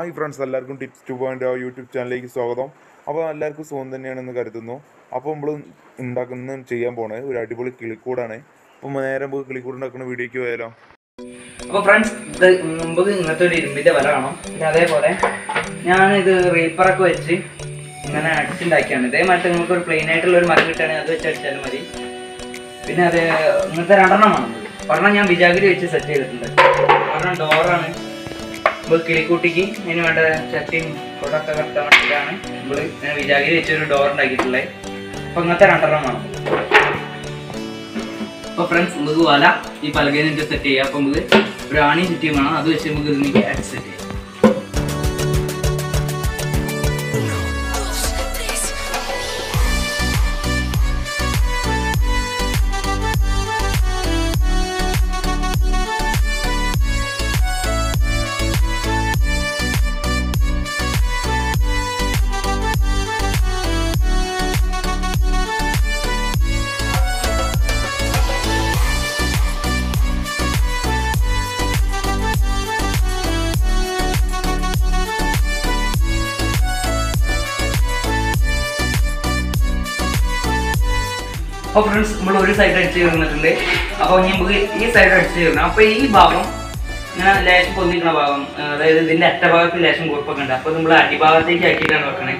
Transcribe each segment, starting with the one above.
Hi friends, എല്ലാവർക്കും tips 2.0 YouTube ചാനലിലേക്ക് സ്വാഗതം. അപ്പോൾ എല്ലാവർക്കും സുഖം തന്നെയാണെന്ന് കരുതുന്നു. അപ്പോൾ നമ്മൾ ചെയ്യാൻ പോണത് ഒരു അടിപൊളി കിളിക്കൂടാണ്. അപ്പോൾ നേരെ നമുക്ക് കിളിക്കൂട് ഉണ്ടാക്കുന്ന വീഡിയോയ്ക്ക് പോയാലോ. അപ്പോൾ ഫ്രണ്ട്സ്, ഇത് മുമ്പ് ഇങ്ങനത്തെ ഒരു ഇരുമ്പിൻ്റെ വല കാണും. പിന്നെ അതേപോലെ ഞാനിത് റീപ്പറൊക്കെ വെച്ച് ഇങ്ങനെ അടിച്ചുണ്ടാക്കിയാണ്. ഇതേമാതിരി നിങ്ങൾക്ക് ഒരു പ്ലെയിൻ ആയിട്ടുള്ള ഒരു മരം കിട്ടുകയാണെങ്കിൽ അത് വെച്ച് അടിച്ചാലും മതി. പിന്നെ അത് ഇങ്ങനത്തെ രണ്ടെണ്ണമാണ്. ഒരെണ്ണം ഞാൻ വിജാഗിരി വെച്ച് സെറ്റ് ചെയ്തിട്ടുണ്ട്. ഒരെണ്ണം ഡോറാണ്. നമ്മൾ കിളിക്കൂട്ടിക്ക് അതിന് വേണ്ട ചട്ടിയും കൊടൊക്കെ കറക്റ്റ് വേണ്ടിയിട്ടാണ് നമ്മൾ വിജാഗിരി വെച്ചൊരു ഡോർ ഉണ്ടാക്കിയിട്ടുള്ളത്. അപ്പോൾ ഇങ്ങനത്തെ രണ്ടെണ്ണമാണ്. അപ്പോൾ ഫ്രണ്ട്സ്, നമുക്ക് വല ഈ പലകയിൽ നിന്ന് സെറ്റ് ചെയ്യാം. അപ്പോൾ നമുക്ക് ഒരു ആണിയും ചുറ്റിയും വേണം. അത് വെച്ച് നമുക്ക് ഇതിലേക്ക് അടിച്ച് സെറ്റ് ചെയ്യാം. അപ്പോൾ ഫ്രണ്ട്സ്, നമ്മൾ ഒരു സൈഡ് അടിച്ച് ചേർന്നിട്ടുണ്ട്. അപ്പോൾ നമുക്ക് ഈ സൈഡ് അടിച്ച് ചേർക്കണം. അപ്പോൾ ഈ ഭാഗം ഞാൻ ലേശം പൊന്നിക്കുന്ന ഭാഗം, അതായത് ഇതിൻ്റെ അറ്റഭാഗത്ത് ലേശം കുഴപ്പമൊക്കെ ഉണ്ട്. അപ്പോൾ നമ്മൾ അടിഭാഗത്തേക്ക് ആക്കിയിട്ടാണ് വെക്കണേ.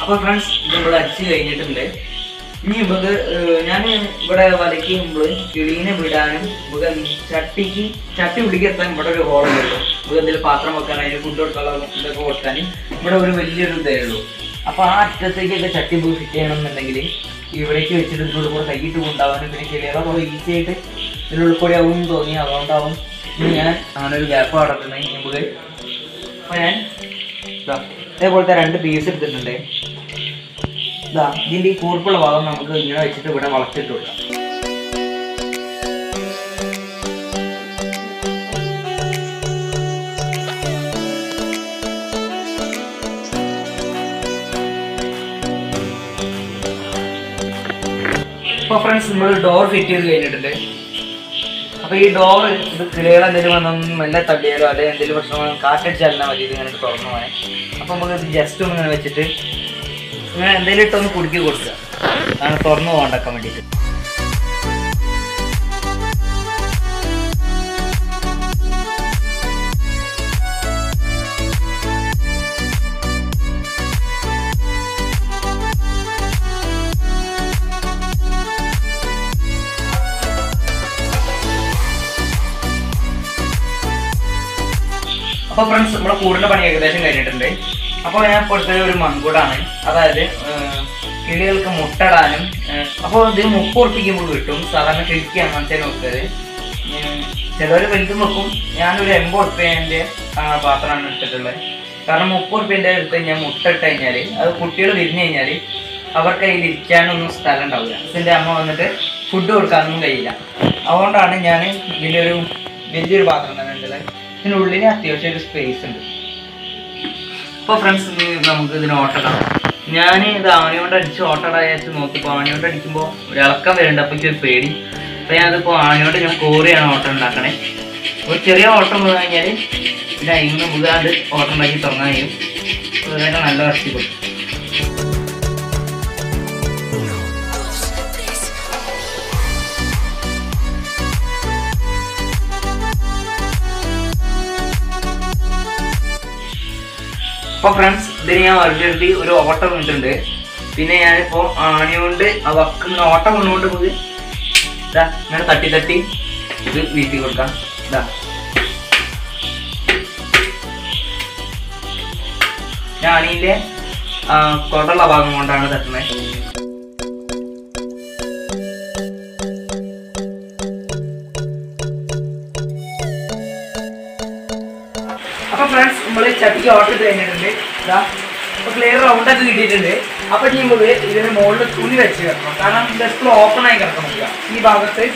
അപ്പോൾ ഫ്രണ്ട്സ്, ഇത് ഇവിടെ അടിച്ച് കഴിഞ്ഞിട്ടുണ്ട്. ഇനി നമുക്ക് ഞാൻ ഇവിടെ വലയ്ക്ക് മുമ്പ് കിളീനെ വിടാനും നമുക്ക് ചട്ടി പിടിക്കെത്താൻ ഇവിടെ ഒരു ഹോളുണ്ട്. നമുക്ക് എന്തെങ്കിലും പാത്രം വെക്കാൻ, അതിന് ഫുഡ് കൊടുക്കാനുള്ള ഇതൊക്കെ കൊടുക്കാൻ ഇവിടെ ഒരു വലിയൊരു ഇതേ ഉള്ളൂ. അപ്പോൾ ആ അറ്റത്തേക്കൊക്കെ ചട്ടി പോയി ഫിറ്റ് ചെയ്യണമെന്നുണ്ടെങ്കിൽ ഇവിടേക്ക് വെച്ചിട്ട് ഇതിനോട് കൂടെ കൈയിട്ട് കൊണ്ടാവാനും പിന്നെ കിളികളെ കൂടെ ഈസി ആയിട്ട് ഇതിനുള്ളിൽ കൂടെ ആവും തോന്നി. അതുകൊണ്ടാവും ഇനി ഞാൻ അങ്ങനെ ഒരു ഗ്യാപ്പ് നടത്തുന്നത് നമുക്ക്. അപ്പോൾ ഞാൻ ഇതേപോലത്തെ 2 പീസ് എടുത്തിട്ടുണ്ട്. ഇതിൻ്റെ ഈ കൂർപ്പുള്ള ഭാഗം നമുക്ക് ഇങ്ങനെ വെച്ചിട്ട് ഇവിടെ വളച്ചിട്ട് കൊടുക്കാം. ഇപ്പോൾ ഫ്രണ്ട്സ്, നമ്മൾ ഡോർ ഫിറ്റ് ചെയ്ത് കഴിഞ്ഞിട്ടുണ്ട്. അപ്പോൾ ഈ ഡോർ ഇത് കിളികളെന്തെങ്കിലും വന്നൊന്നും മെല്ലെ തള്ളിയാലോ അല്ലെങ്കിൽ എന്തെങ്കിലും പ്രശ്നം കാറ്റടിച്ചാലും മതി. ഇത് ഇങ്ങനെ തുറന്നു പോകാൻ. അപ്പോൾ നമുക്ക് ഇത് ജസ്റ്റ് ഒന്ന് ഇങ്ങനെ വെച്ചിട്ട് ഇങ്ങനെ എന്തെങ്കിലും ഇട്ടൊന്ന് കുടുക്കി കൊടുക്കുക. അങ്ങനെ തുറന്നു പോകാണ്ടാക്കാൻ വേണ്ടിയിട്ട്. അപ്പോൾ ഫ്രണ്ട്സ്, നമ്മുടെ കൂടിൻ്റെ പണി ഏകദേശം കഴിഞ്ഞിട്ടുണ്ട്. അപ്പോൾ ഞാൻ കൊടുത്തത് ഒരു മൺകൂടാണ്. അതായത് കിളികൾക്ക് മുട്ടടാനും. അപ്പോൾ ഇത് 30 ഉറുപ്പിക്കുമ്പോൾ കിട്ടും. സാധാരണ കിളിക്ക് അങ്ങനത്തെ നോക്കുന്നത്. ചിലവർ വലുതും വെക്കും. ഞാനൊരു 80 ഉറുപ്പിൻ്റെ പാത്രമാണ് എടുത്തിട്ടുള്ളത്. കാരണം 30 ഉറുപ്പിൻ്റെ എടുത്ത് ഞാൻ മുട്ട ഇട്ട് കഴിഞ്ഞാൽ അത് കുട്ടികൾ വിരിഞ്ഞു കഴിഞ്ഞാൽ അവർക്ക് അതിൽ ഇരിക്കാനൊന്നും സ്ഥലം ഉണ്ടാവില്ല. ഇതിൻ്റെ അമ്മ വന്നിട്ട് ഫുഡ് കൊടുക്കാനൊന്നും കഴിയില്ല. അതുകൊണ്ടാണ് ഞാൻ ഇതിലൊരു വലിയൊരു പാത്രം തന്നെ ഉണ്ടത്. ഇതിനുള്ളിൽ അത്യാവശ്യം ഒരു സ്പേസ് ഉണ്ട്. അപ്പോൾ ഫ്രണ്ട്സ്, നമുക്ക് ഇതിന് ഓട്ടടാം. ഞാൻ ഇത് ആണി കൊണ്ട് അടിച്ച് ഓട്ടടാച്ച് നോക്കിയപ്പോൾ ആണി കൊണ്ട് അടിക്കുമ്പോൾ ഒരു ഇളക്കം വരുന്നുണ്ട്. അപ്പോൾ എനിക്ക് ഒരു പേടി. അപ്പോൾ ഞാനതിപ്പോൾ ആണിയോണ്ട് ഞാൻ കോറിയാണ് ഓട്ടം ഉണ്ടാക്കണേ. ഒരു ചെറിയ ഓട്ടം വന്നു കഴിഞ്ഞാൽ പിന്നെ അതിന് മുതാണ്ട് ഓട്ടം ഉണ്ടാക്കി തുടങ്ങാൻ കഴിയും. അതൊക്കെ നല്ല ഇറച്ചി കൊടുക്കും. അപ്പോൾ ഫ്രണ്ട്സ്, ഇതിന് ഞാൻ ഓൾറെഡി ഒരു ഓട്ടം വന്നിട്ടുണ്ട്. പിന്നെ ഞാനിപ്പോൾ ആണി കൊണ്ട് ആ വക്കുന്ന ഓട്ടം കൊണ്ടുകൊണ്ട് പോയി ഇതാ ഇങ്ങനെ തട്ടി തട്ടി ഇത് വീട്ടിൽ കൊടുക്കാം. ഇതാ ഞാൻ അണിയിലെ കൊണ്ടുള്ള ഭാഗം കൊണ്ടാണ് തട്ടുന്നത്. അപ്പൊ ഫ്രണ്ട്സ് നമ്മള് ചട്ടിക്ക് ഓർഡർ ചെയ്ത് കഴിഞ്ഞിട്ടുണ്ട്. ഇതാ ഇപ്പൊ ക്ലിയർ റൗണ്ടൊക്കെ കിട്ടിയിട്ടുണ്ട്. അപ്പൊ ചെയ്യുമ്പോൾ ഇതിന് മുകളിൽ തുണി വെച്ച് കിടക്കണം. കാരണം ജസ്റ്റ് ഓപ്പൺ ആയി കിടക്കണം. ഈ ഭാഗത്ത്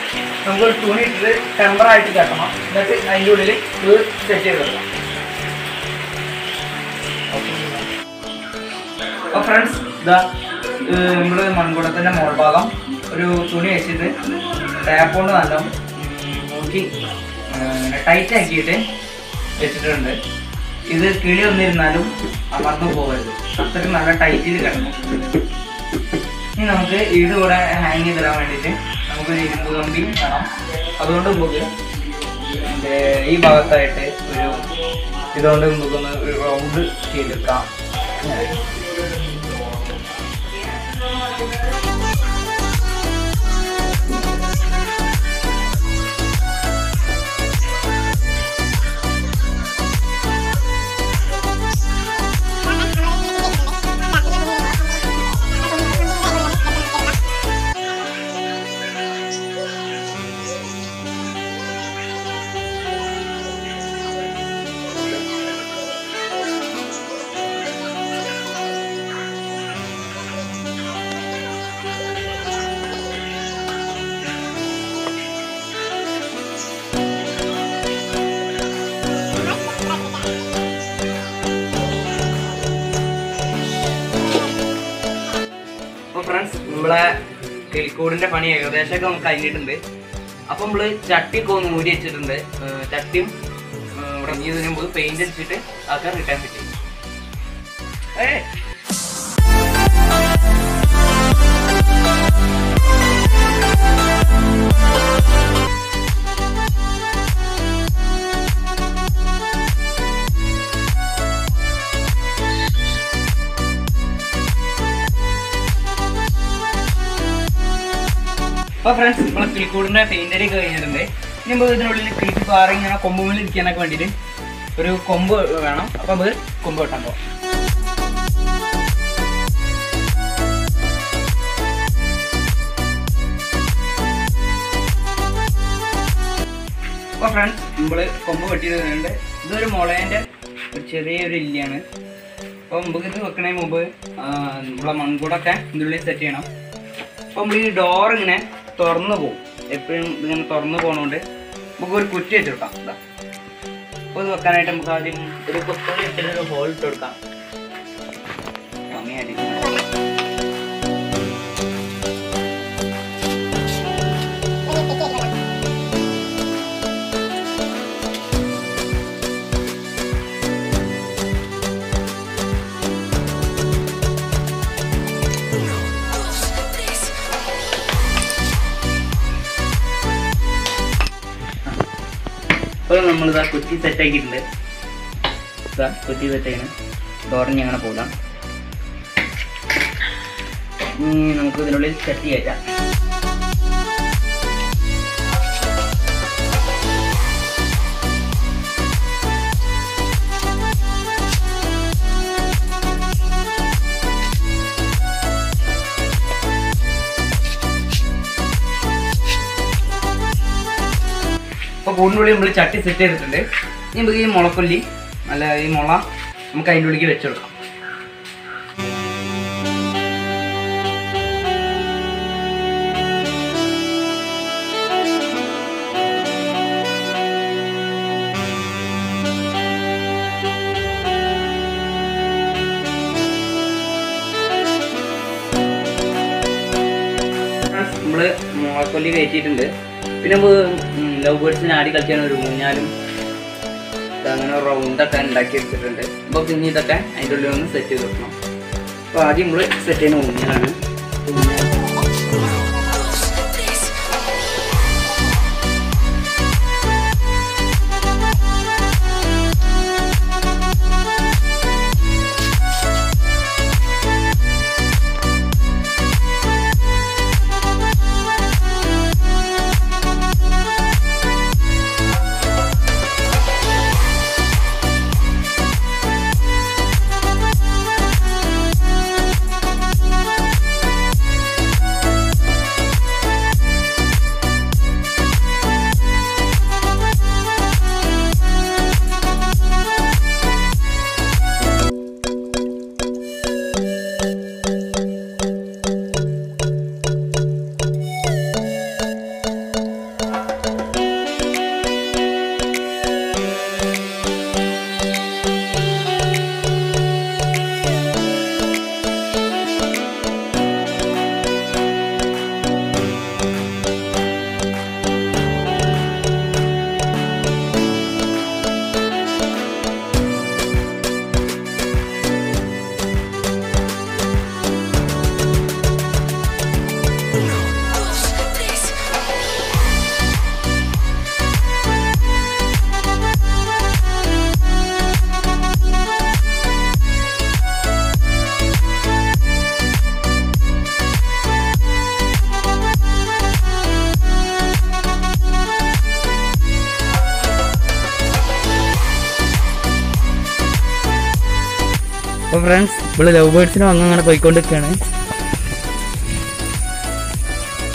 നമുക്ക് തുണി ഇട്ടിട്ട് ടെമ്പറായിട്ട് കിടക്കണം. എന്നിട്ട് അതിൻ്റെ ഉള്ളിൽ ഇത് സെറ്റ് ചെയ്ത് കിടക്കണം. അപ്പൊ ഫ്രണ്ട്സ് ഇതാ നമ്മള് മൺകുടത്തിന്റെ മോൾ ഭാഗം ഒരു തുണി വെച്ചിട്ട് ടാപ്പ് കൊണ്ട് നല്ല നോക്കി ടൈറ്റ് ആക്കിയിട്ട് വെച്ചിട്ടുണ്ട്. ഇത് കിളി വന്നിരുന്നാലും അമർന്നു പോകരുത്. അത്രയ്ക്ക് നല്ല ടൈറ്റിൽ കിടക്കും. ഇനി നമുക്ക് ഇത് കൂടെ ഹാങ് ചെയ്തിടാൻ വേണ്ടിയിട്ട് നമുക്കൊരു ഇരുമ്പ് കമ്പി വേണം. അതുകൊണ്ട് നമുക്ക് ഈ ഭാഗത്തായിട്ട് ഇതുകൊണ്ട് നമുക്കൊന്ന് ഒരു റൗണ്ട് ചെയ്തെടുക്കാം. ഫ്രണ്ട്സ് നമ്മളെ കിളിക്കൂടിന്റെ പണി ഏകദേശമൊക്കെ നമുക്ക് കഴിഞ്ഞിട്ടുണ്ട്. അപ്പൊ നമ്മള് ചട്ടിയൊക്കെ ഒന്ന് ഊരി വെച്ചിട്ടുണ്ട്. ചട്ടിയും ഇവിടെ ഇതിന് മുമ്പ് പെയിന്റ് അടിച്ചിട്ട് ആക്കാൻ റിട്ടേൺ പറ്റി. അപ്പോൾ ഫ്രണ്ട്സ് നമ്മൾ കിളിക്കൂടിൻ്റെ പെയിൻ്റടി ഒക്കെ കഴിഞ്ഞിട്ടുണ്ട്. ഇനി നമുക്ക് ഇതിനുള്ളിൽ കിളിക്ക് പാറി ഇങ്ങനെ കൊമ്പുമിൽ ഇരിക്കാനൊക്കെ വേണ്ടിയിട്ട് ഒരു കൊമ്പ് വേണം. അപ്പോൾ നമുക്ക് കൊമ്പ് വെട്ടാൻ പോകാം. അപ്പോൾ ഫ്രണ്ട്സ് നമ്മൾ കൊമ്പ് വെട്ടിയിട്ടുണ്ട്. ഇതൊരു മുളേൻ്റെ ഒരു ചെറിയൊരു ഇല്ലിയാണ്. അപ്പോൾ നമുക്ക് ഇത് വെക്കണതിന് മുമ്പ് നമ്മളെ മൺകൂടൊക്കെ ഇതിനുള്ളിൽ സെറ്റ് ചെയ്യണം. അപ്പോൾ നമ്മൾ ഈ ഡോർ ഇങ്ങനെ തുറന്നു പോകും. എപ്പോഴും ഇതിങ്ങനെ തുറന്നു പോകുന്നതുകൊണ്ട് നമുക്ക് ഒരു കുറ്റി വെച്ചെടുക്കാം. ഇതാ അപ്പോൾ ഇത് വെക്കാനായിട്ട് നമുക്ക് ആദ്യം ഒരു കുത്തുള്ളി ഇട്ടിട്ട് ഒരു ഹോൾ ഇട്ട് കൊടുക്കാം. അപ്പോൾ നമ്മളിതാ കുറ്റി സെറ്റാക്കിയിട്ടുണ്ട്. ഇതാ കുറ്റി സെറ്റാണ്. ഡോറിന് അങ്ങനെ പോകാം. നമുക്ക് ഇതിനുള്ളിൽ സെറ്റ് കയറ്റാം. അപ്പോൾ കൂടിനുള്ളിൽ നമ്മൾ ചട്ടി സെറ്റ് ചെയ്തിട്ടുണ്ട്. ഇനി നമുക്ക് ഈ മുളക്കൊല്ലി അല്ല ഈ മുള നമുക്ക് അതിൻ്റെ ഉള്ളിലേക്ക് വെച്ചെടുക്കാം. നമ്മൾ മുളക്കൊല്ലി കയറ്റിയിട്ടുണ്ട്. പിന്നെ നമുക്ക് ലവ് ബേർഡ്സിന് ആടി കളിക്കാൻ ഒരു ഊഞ്ഞാലും അങ്ങനെ റൗണ്ടൊക്കെ ഉണ്ടാക്കി എടുത്തിട്ടുണ്ട്. അപ്പോൾ പിന്നെ ഇതൊക്കെ അതിൻ്റെ ഉള്ളിൽ ഒന്ന് സെറ്റ് ചെയ്ത് വെക്കണം. അപ്പോൾ ആദ്യം നമ്മൾ സെറ്റ് ചെയ്യുന്ന ഊഞ്ഞാലാണ്. അപ്പോൾ ഫ്രണ്ട്സ് ഇവിടെ ലവ് ബേർഡ്സിന് അങ്ങനെ പോയിക്കൊണ്ടിരിക്കുകയാണ്.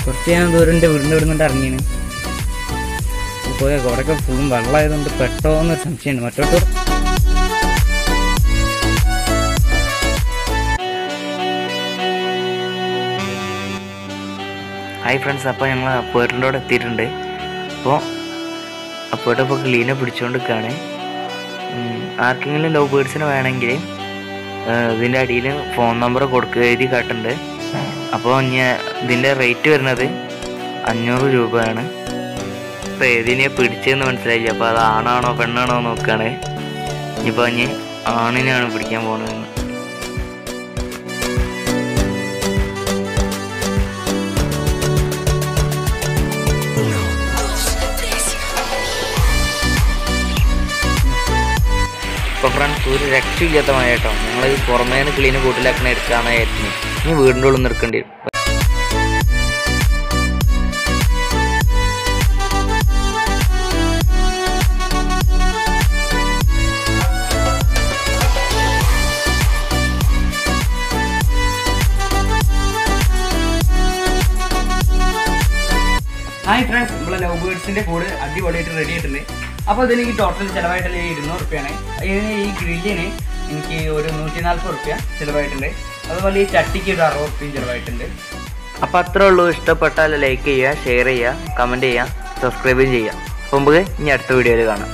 കുറച്ച് ഞാൻ ദൂരം എൻ്റെ വീടിൻ്റെ ഇവിടെ നിന്ന് ഇറങ്ങിയാണ്. പോയാൽ കുറേയൊക്കെ ഫുള്ളും വെള്ളമായതുകൊണ്ട് പെട്ടോ എന്നൊരു സംശയമുണ്ട്. മറ്റോട്ട് ഹായ് ഫ്രണ്ട്സ്, അപ്പോൾ ഞങ്ങൾ അപ്പേട്ടിൻ്റെ അവിടെ എത്തിയിട്ടുണ്ട്. അപ്പോൾ അപ്പേട്ട് ഇപ്പോൾ ക്ലീനെ പിടിച്ചുകൊണ്ട് നിൽക്കുകയാണ്. ആർക്കെങ്കിലും ലവ് ബേർഡ്സിന് വേണമെങ്കിൽ ഇതിൻ്റെ അടിയിൽ ഫോൺ നമ്പർ കൊടുക്കുക എഴുതി കാട്ടുണ്ട്. അപ്പോൾ ഇതിൻ്റെ റേറ്റ് വരുന്നത് 500 രൂപയാണ്. ഇപ്പോൾ ഏതിനെ പിടിച്ചതെന്ന് മനസ്സിലായില്ല. അപ്പോൾ അത് ആണാണോ പെണ്ണാണോ നോക്കുകയാണ്. ഇപ്പോൾ ആണിനെയാണ് പിടിക്കാൻ പോകുന്നത്. ഇപ്പോൾ ഫ്രണ്ട്സ് ഒരു രക്ഷയില്ലാത്ത മഴ കേട്ടോ. ഞങ്ങൾ ഈ പുറമേ നിന്ന് ക്ലീന് കൂട്ടിലാക്കണ എടുക്കാനായിരുന്നു. ഇനി വീടിൻ്റെ ഉള്ളിൽ നിൽക്കേണ്ടി വരും. ഹായ് ഫ്രണ്ട്സ്, നമ്മളെ ലവ് ബേർഡ്സിൻ്റെ കൂട് അടിപൊളിയായിട്ട് റെഡി ആയിട്ടുണ്ട്. അപ്പോൾ ഇതിന് ടോട്ടൽ ചിലവായിട്ടുള്ള 200 റുപ്യാണ്. ഇതിന് ഈ ഗ്രില്ലിന് എനിക്ക് ഒരു 140 റുപ്യ ചിലവായിട്ടുണ്ട്. അതുപോലെ ഈ ചട്ടിക്ക് ഒരു 60 റുപ്യയും ചിലവായിട്ടുണ്ട്. അപ്പോൾ അത്രേ ഉള്ളൂ. ഇഷ്ടപ്പെട്ടാൽ ലൈക്ക് ചെയ്യുക, ഷെയർ ചെയ്യുക, കമൻറ്റ് ചെയ്യുക, സബ്സ്ക്രൈബ് ചെയ്യുക. അപ്പോൾ നമുക്ക് ഇനി അടുത്ത വീഡിയോയിൽ കാണാം.